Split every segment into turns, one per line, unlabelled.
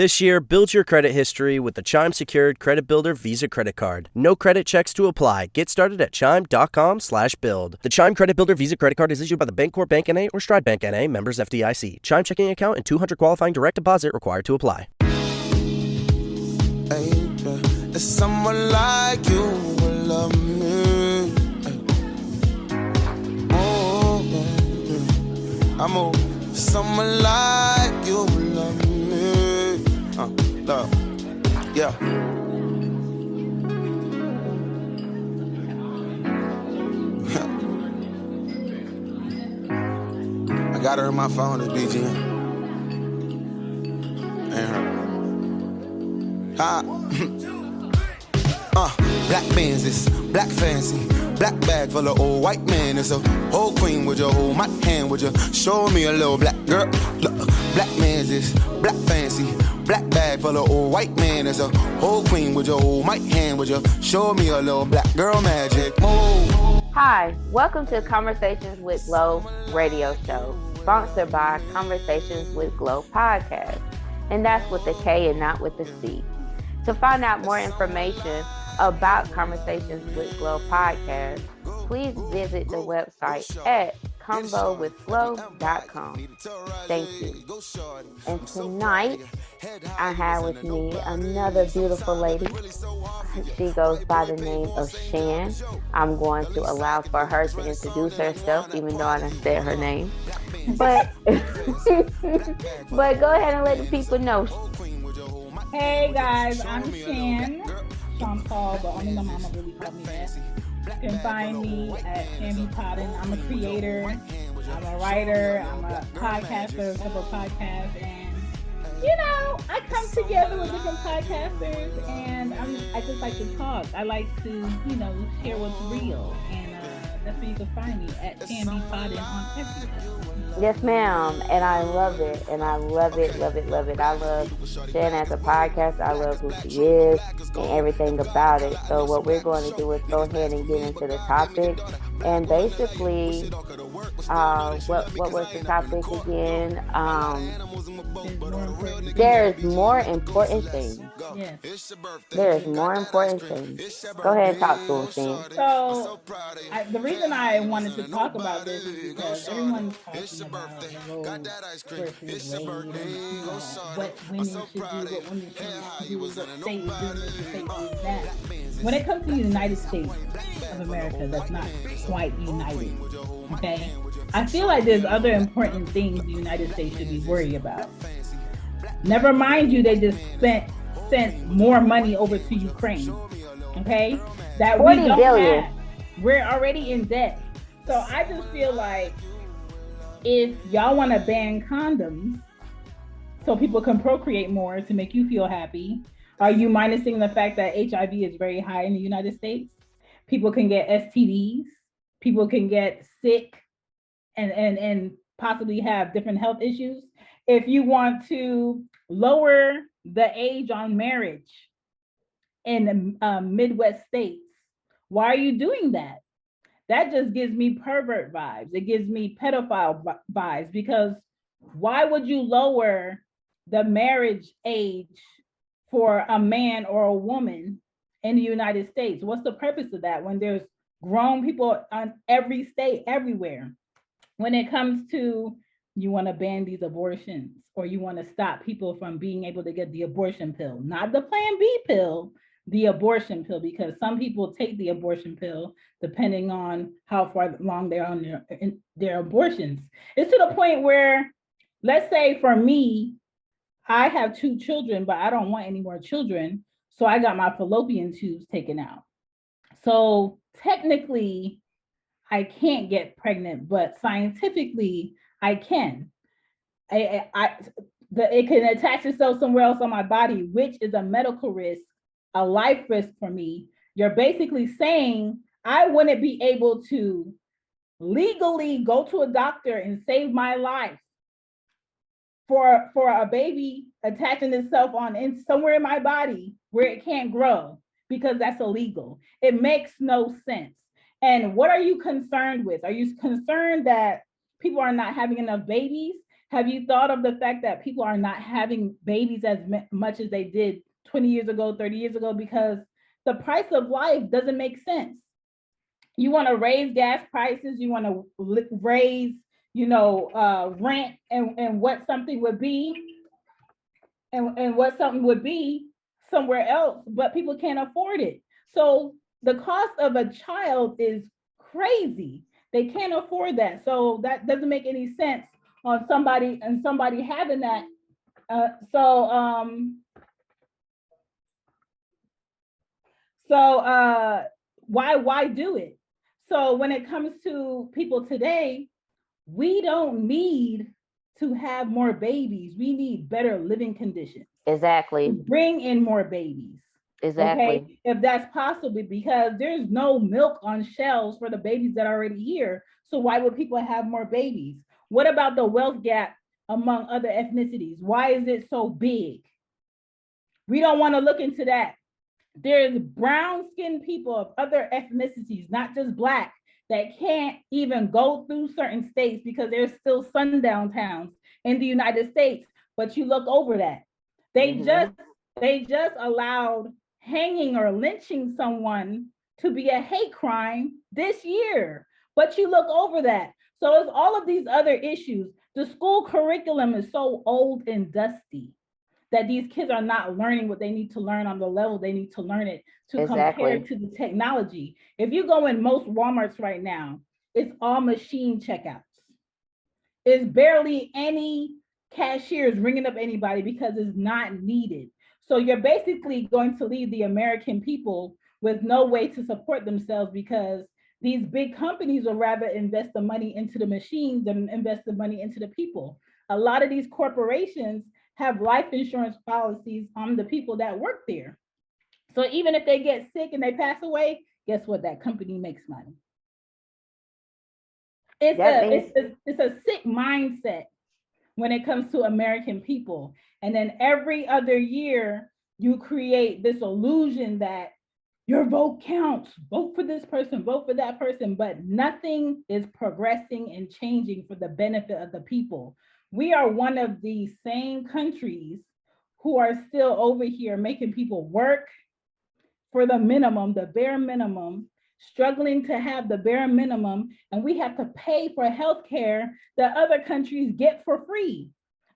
This year, build your credit history with the Chime Secured Credit Builder Visa Credit Card. No credit checks to apply. Get started at chime.com/build. The Chime Credit Builder Visa Credit Card is issued by the Bancorp Bank N.A. or Stride Bank N.A. members FDIC. Chime checking account and 200 qualifying direct deposit required to apply.
Hey, it's someone like you will love me. Oh, yeah. I'm a someone like you will love me. Love, yeah. I got her on my phone, it's BGM. And her. Ha. Black Benzes, black fancy, black bag full of old white man. It's a whole queen, would you hold my hand? Would you show me a little black girl? Look, black Benzes, black fancy, black bag full of old white man. It's a whole queen, would you hold my hand? Would you show me a little black girl magic? Oh.
Hi, welcome to Conversations with Glow radio show, sponsored by Conversations with Glow podcast. And that's with the K and not with the C. To find out more information about Conversations with Glow podcast, please visit the website at convowithglow.com. Thank you. And tonight, I have with me another beautiful lady. She goes by the name of Shan. I'm going to allow for her to introduce herself, even though I done said her name. But, but go ahead and let the people know.
Hey guys, I'm Shan. Sean Paul, but only my mama really called me that. You can find me at Shan Potton. I'm a creator, I'm a writer, I'm a podcaster of several podcasts, and you know, I come together with different podcasters, and I just like to talk. I like to, you know, share what's real, and that's where you can find me at Shan Potton on everything.
Yes, ma'am, and I love it, and I love it. I love Shan as a podcast. I love who she is and everything about it. So what we're going to do is go ahead and get into the topic, and basically, what was the topic again? There's more important things.
Yes.
There's more important things. Go ahead and talk to him, Shan.
So, the reason I wanted to talk about this is because everyone's talking about Roe versus Wade and what women should do, what women shouldn't do, what state is doing this, what state is that. When it comes to the United States of America, that's not quite united, okay? I feel like there's other important things the United States should be worried about. Never mind you, they just sent more money over to Ukraine, okay? That we don't
billion.
have. We're already in debt. So I just feel like if y'all want to ban condoms so people can procreate more to make you feel happy, are you minusing the fact that HIV is very high in the United States? People can get STDs, people can get sick and possibly have different health issues. If you want to lower the age on marriage in Midwest states, why are you doing that? That just gives me pervert vibes. It gives me pedophile vibes, because why would you lower the marriage age for a man or a woman in the United States? What's the purpose of that when there's grown people on every state, everywhere? When it comes to, you want to ban these abortions, or you want to stop people from being able to get the abortion pill, not the Plan B pill, the abortion pill, because some people take the abortion pill depending on how far along they're on their abortions. It's to the point where, let's say for me, I have 2 children, but I don't want any more children. So I got my fallopian tubes taken out. So technically, I can't get pregnant, but scientifically, I can. It can attach itself somewhere else on my body, which is a medical risk, a life risk for me. You're basically saying I wouldn't be able to legally go to a doctor and save my life for a baby attaching itself in somewhere in my body where it can't grow, because that's illegal. It makes no sense. And what are you concerned with? Are you concerned that people are not having enough babies? Have you thought of the fact that people are not having babies as much as they did 20 years ago, 30 years ago, because the price of life doesn't make sense? You want to raise gas prices, you want to raise, rent and what something would be, and what something would be somewhere else, but people can't afford it. So the cost of a child is crazy. They can't afford that. So that doesn't make any sense on somebody having that. Why do it? So when it comes to people today, we don't need to have more babies. We need better living conditions.
Exactly.
Bring in more babies.
Exactly.
Okay, if that's possible, because there's no milk on shelves for the babies that are already here. So why would people have more babies? What about the wealth gap among other ethnicities? Why is it so big? We don't want to look into that. There's brown-skinned people of other ethnicities, not just Black, that can't even go through certain states because there's still sundown towns in the United States. But you look over that. They just allowed hanging or lynching someone to be a hate crime this year. But you look over that. So it's all of these other issues. The school curriculum is so old and dusty that these kids are not learning what they need to learn on the level they need to learn it to compare to the technology. If you go in most Walmarts right now, it's all machine checkouts. It's barely any cashiers ringing up anybody because it's not needed. So you're basically going to leave the American people with no way to support themselves, because these big companies will rather invest the money into the machines than invest the money into the people. A lot of these corporations have life insurance policies on the people that work there. So even if they get sick and they pass away, guess what? That company makes money. It's a sick mindset when it comes to American people. And then every other year, you create this illusion that your vote counts. Vote for this person, vote for that person, but nothing is progressing and changing for the benefit of the people. We are one of the same countries who are still over here making people work for the minimum, the bare minimum, struggling to have the bare minimum, and we have to pay for healthcare that other countries get for free.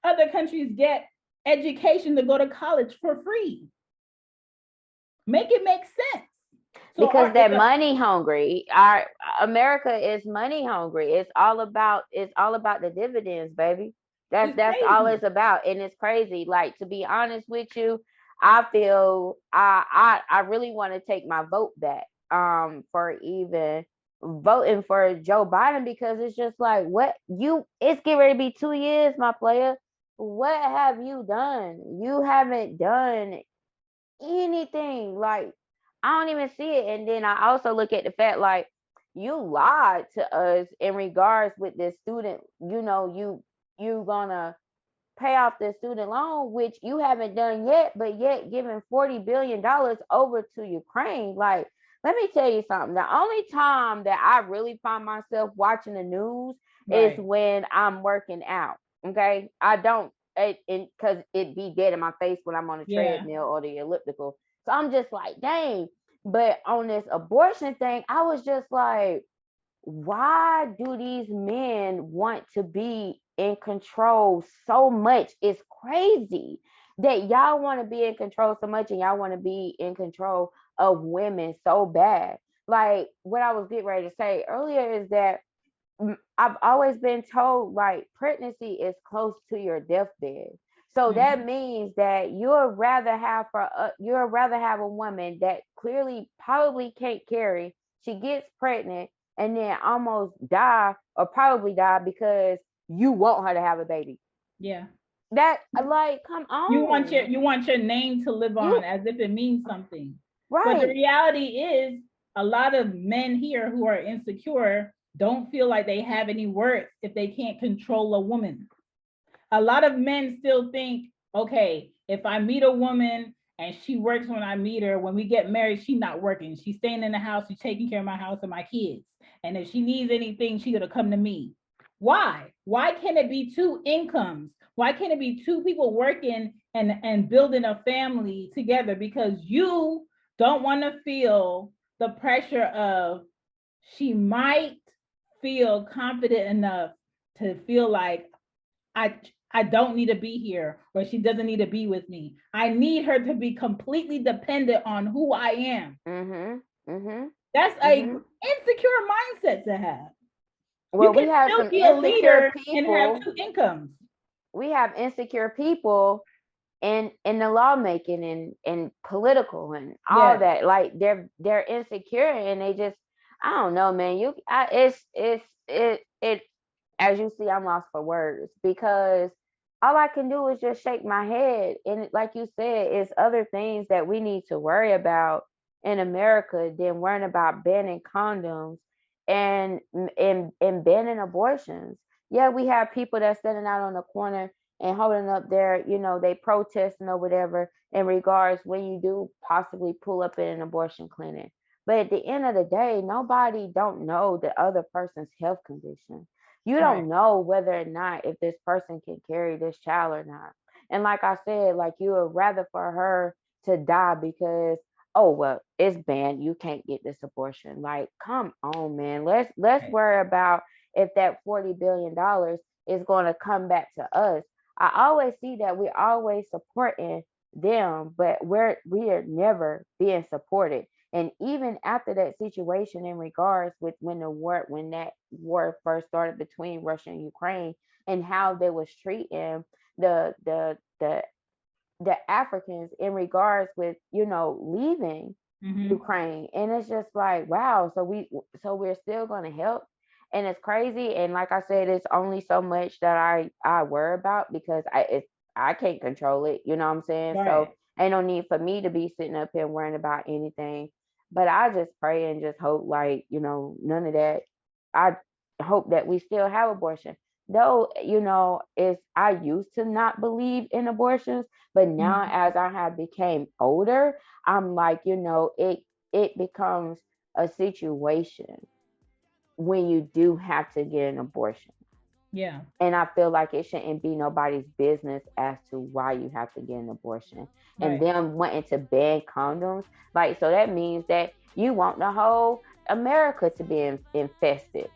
Other countries get education to go to college for free. Make it make sense.
So because they're money hungry. Our America is money hungry. It's all about the dividends, baby. That's all it's about. And it's crazy. Like, to be honest with you, I feel I really want to take my vote back for even voting for Joe Biden, because it's just like, it's getting ready to be 2 years, my player. What have you done? You haven't done anything. Like, I don't even see it. And then I also look at the fact, like, you lied to us in regards with this student, you gonna pay off the student loan, which you haven't done yet, but yet giving $40 billion over to Ukraine. Like, let me tell you something. The only time that I really find myself watching the news is when I'm working out. Okay. I don't, because it be dead in my face when I'm on the treadmill or the elliptical. So I'm just like, dang. But on this abortion thing, I was just like, why do these men want to be in control so much? It's crazy that y'all want to be in control so much, and y'all want to be in control of women so bad. Like, what I was getting ready to say earlier is that I've always been told, like, pregnancy is close to your deathbed. So that means that you'd rather have a woman that clearly probably can't carry. She gets pregnant and then almost die, or probably die, because you want her to have a baby.
Yeah.
That, like, come on.
You want your name to live on as if it means something. Right. But the reality is, a lot of men here who are insecure don't feel like they have any worth if they can't control a woman. A lot of men still think, okay, if I meet a woman and she works when I meet her, when we get married, she's not working. She's staying in the house. She's taking care of my house and my kids. And if she needs anything, she's going to come to me. Why? Why can't it be two incomes? Why can't it be two people working and building a family together? Because you don't want to feel the pressure of, she might feel confident enough to feel like I don't need to be here, or she doesn't need to be with me. I need her to be completely dependent on who I am. That's a insecure mindset to have.
Well,
you can
we have
still
some
be a leader
people,
and have two incomes.
We have insecure people in the lawmaking and political and all that. Like they're insecure and they just, I don't know, man. It as you see, I'm lost for words, because all I can do is just shake my head. And like you said, it's other things that we need to worry about in America than worrying about banning condoms and banning abortions. Yeah, we have people that's sitting out on the corner and holding up their, they protesting or whatever in regards when you do possibly pull up in an abortion clinic. But at the end of the day, nobody don't know the other person's health condition. You don't know whether or not if this person can carry this child or not. And like I said, like, you would rather for her to die because, oh, well, it's banned, you can't get this abortion. Like, come on, man. Let's worry about if that $40 billion is going to come back to us. I always see that we're always supporting them, but we are never being supported. And even after that situation in regards with when that war first started between Russia and Ukraine, and how they was treating the Africans in regards with, leaving Ukraine. And it's just like, wow, so we're still going to help. And it's crazy. And like I said, it's only so much that I worry about, because I can't control it. You know what I'm saying? Right. So ain't no need for me to be sitting up here worrying about anything. But I just pray and just hope, like, none of that. I hope that we still have abortion. Though, I used to not believe in abortions, but now as I have became older, I'm like, it becomes a situation when you do have to get an abortion.
Yeah. And
I feel like it shouldn't be nobody's business as to why you have to get an abortion. Right. And them wanting to ban condoms, like, so that means that you want the whole America to be infested.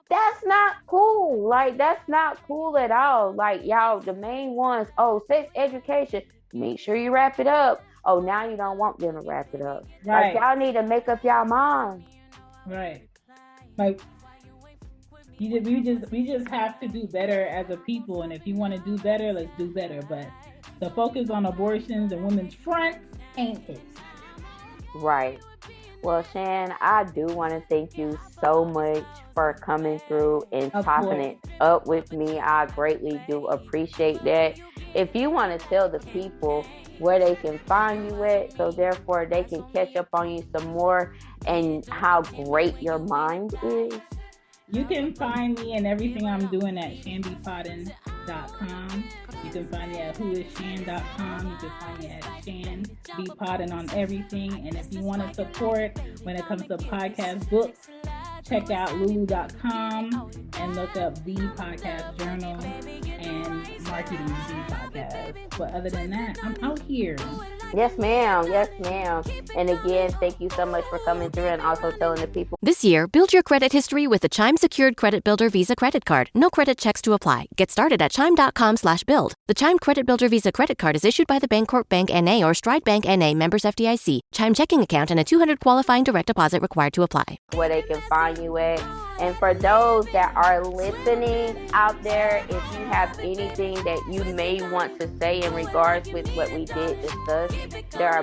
That's not cool. Like, that's not cool at all. Like, y'all, the main ones, sex education, make sure you wrap it up. Oh, now you don't want them to wrap it up. Right. Like, y'all need to make up y'all mind.
Right. Like, we just have to do better as a people. And if you want to do better, let's do better. But the focus on abortions and women's fronts ain't it.
Right. Well, Shan, I do want to thank you so much for coming through and chopping it up with me. I greatly do appreciate that. If you want to tell the people where they can find you at, so therefore they can catch up on you some more and how great your mind is.
You can find me and everything I'm doing at shanbpodden.com. You can find me at whoisshan.com. You can find me at shanbpodden on everything. And if you want to support when it comes to podcast books, check out lulu.com and look up The Podcast Journal and Marketing The Podcast. But other than that, I'm out here.
Yes, ma'am. Yes, ma'am. And again, thank you so much for coming through and also telling the people.
This year, build your credit history with the Chime Secured Credit Builder Visa Credit Card. No credit checks to apply. Get started at chime.com/build. The Chime Credit Builder Visa Credit Card is issued by the Bancorp Bank N.A. or Stride Bank N.A. members FDIC. Chime checking account and a $200 qualifying direct deposit required to apply.
Where they can find you at. And for those that are listening out there, if you have anything that you may want to say in regards with what we did discuss, there are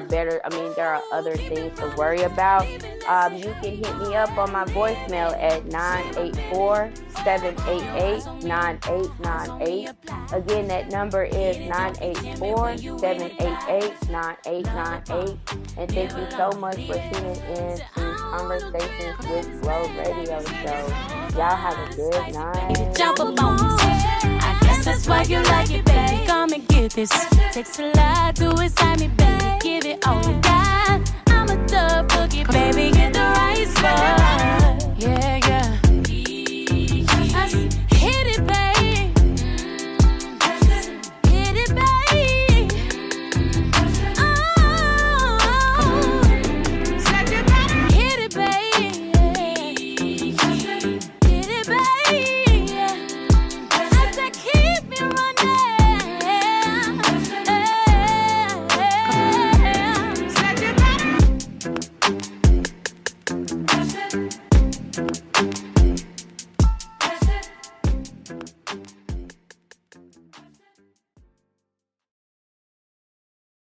other things to worry about. You can hit me up on my voicemail at 984-788-9898. Again, that number is 984-788-9898. And thank you so much for tuning in to Konversations with Glow Radio Show. Y'all have a good night.
Jump up on me. I guess that's why you like it, baby. Come and get this. Takes a lot to excite me, baby. Give it all you got. I'm a thug boogie, baby.